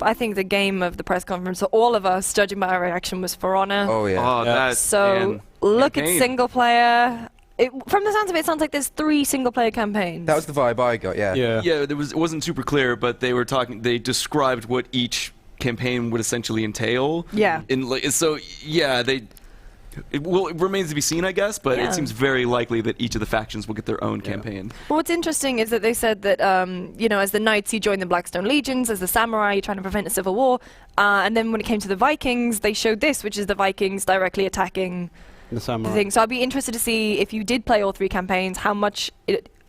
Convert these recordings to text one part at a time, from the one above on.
I think the game of the press conference, for all of us, judging by our reaction, was For Honor. Oh yeah. Oh, that's So look at single player. From the sounds of it, it sounds like there's 3 single-player campaigns. That was the vibe I got. Yeah. Yeah, it wasn't super clear, but they were talking. They described what each campaign would essentially entail. Yeah. So yeah, it remains to be seen, I guess, but it seems very likely that each of the factions will get their own campaign. Well, what's interesting is that they said that, you know, as the Knights, you join the Blackstone Legions, as the Samurai, you're trying to prevent a civil war, and then when it came to the Vikings, they showed this, which is the Vikings directly attacking the Samurai thing. So I'd be interested to see, if you did play all 3 campaigns, how much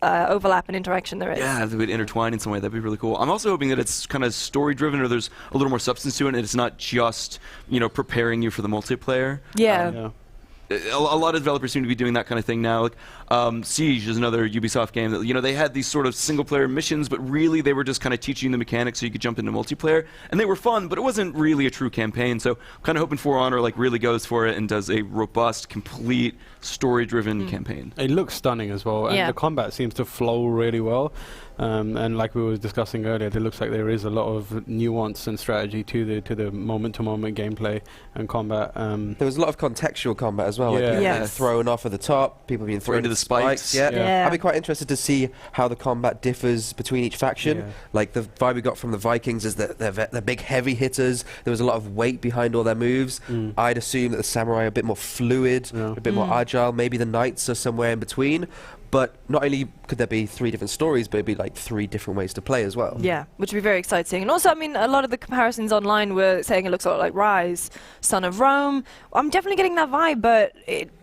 overlap and interaction there is. Yeah, if they would intertwine in some way, that'd be really cool. I'm also hoping that it's kind of story-driven, or there's a little more substance to it, and it's not just, you know, preparing you for the multiplayer. Yeah. A lot of developers seem to be doing that kind of thing now. Like, Siege is another Ubisoft game that, you know, they had these sort of single-player missions, but really they were just kind of teaching you the mechanics so you could jump into multiplayer, and they were fun, but it wasn't really a true campaign. So I'm kind of hoping For Honor like really goes for it and does a robust, complete, story-driven campaign. It looks stunning as well, and the combat seems to flow really well. And like we were discussing earlier, it looks like there is a lot of nuance and strategy to the moment-to-moment gameplay and combat. There was a lot of contextual combat as well. Yeah. Like thrown off at the top, people being thrown into the spikes. Yeah. I'd be quite interested to see how the combat differs between each faction. Yeah. Like the vibe we got from the Vikings is that they're big heavy hitters. There was a lot of weight behind all their moves. I'd assume that the Samurai are a bit more fluid, a bit more agile. Maybe the Knights are somewhere in between. But not only could there be 3 different stories, but it'd be like 3 different ways to play as well. Yeah, which would be very exciting. And also, I mean, a lot of the comparisons online were saying it looks a lot like Rise, Son of Rome. I'm definitely getting that vibe, but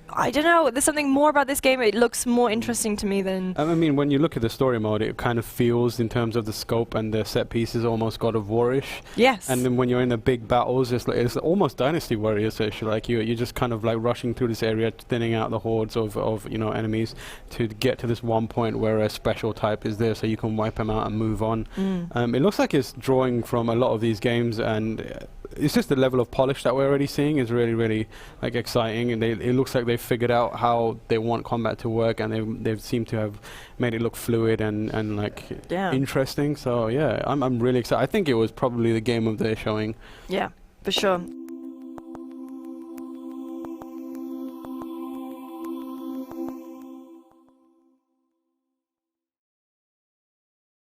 I don't know, there's something more about this game. It looks more interesting to me than... I mean, when you look at the story mode, it kind of feels, in terms of the scope and the set pieces, almost God of War-ish. Yes. And then when you're in the big battles, it's almost Dynasty Warriors-ish. Like you're just kind of like rushing through this area, thinning out the hordes of you know, enemies to get to this one point where a special type is there, so you can wipe them out and move on. It looks like it's drawing from a lot of these games, and it's just the level of polish that we're already seeing is really, really like exciting, and it looks like they've figured out how they want combat to work, and they seem to have made it look fluid and like interesting. So yeah, I'm really excited. I think it was probably the game of their showing. Yeah, for sure.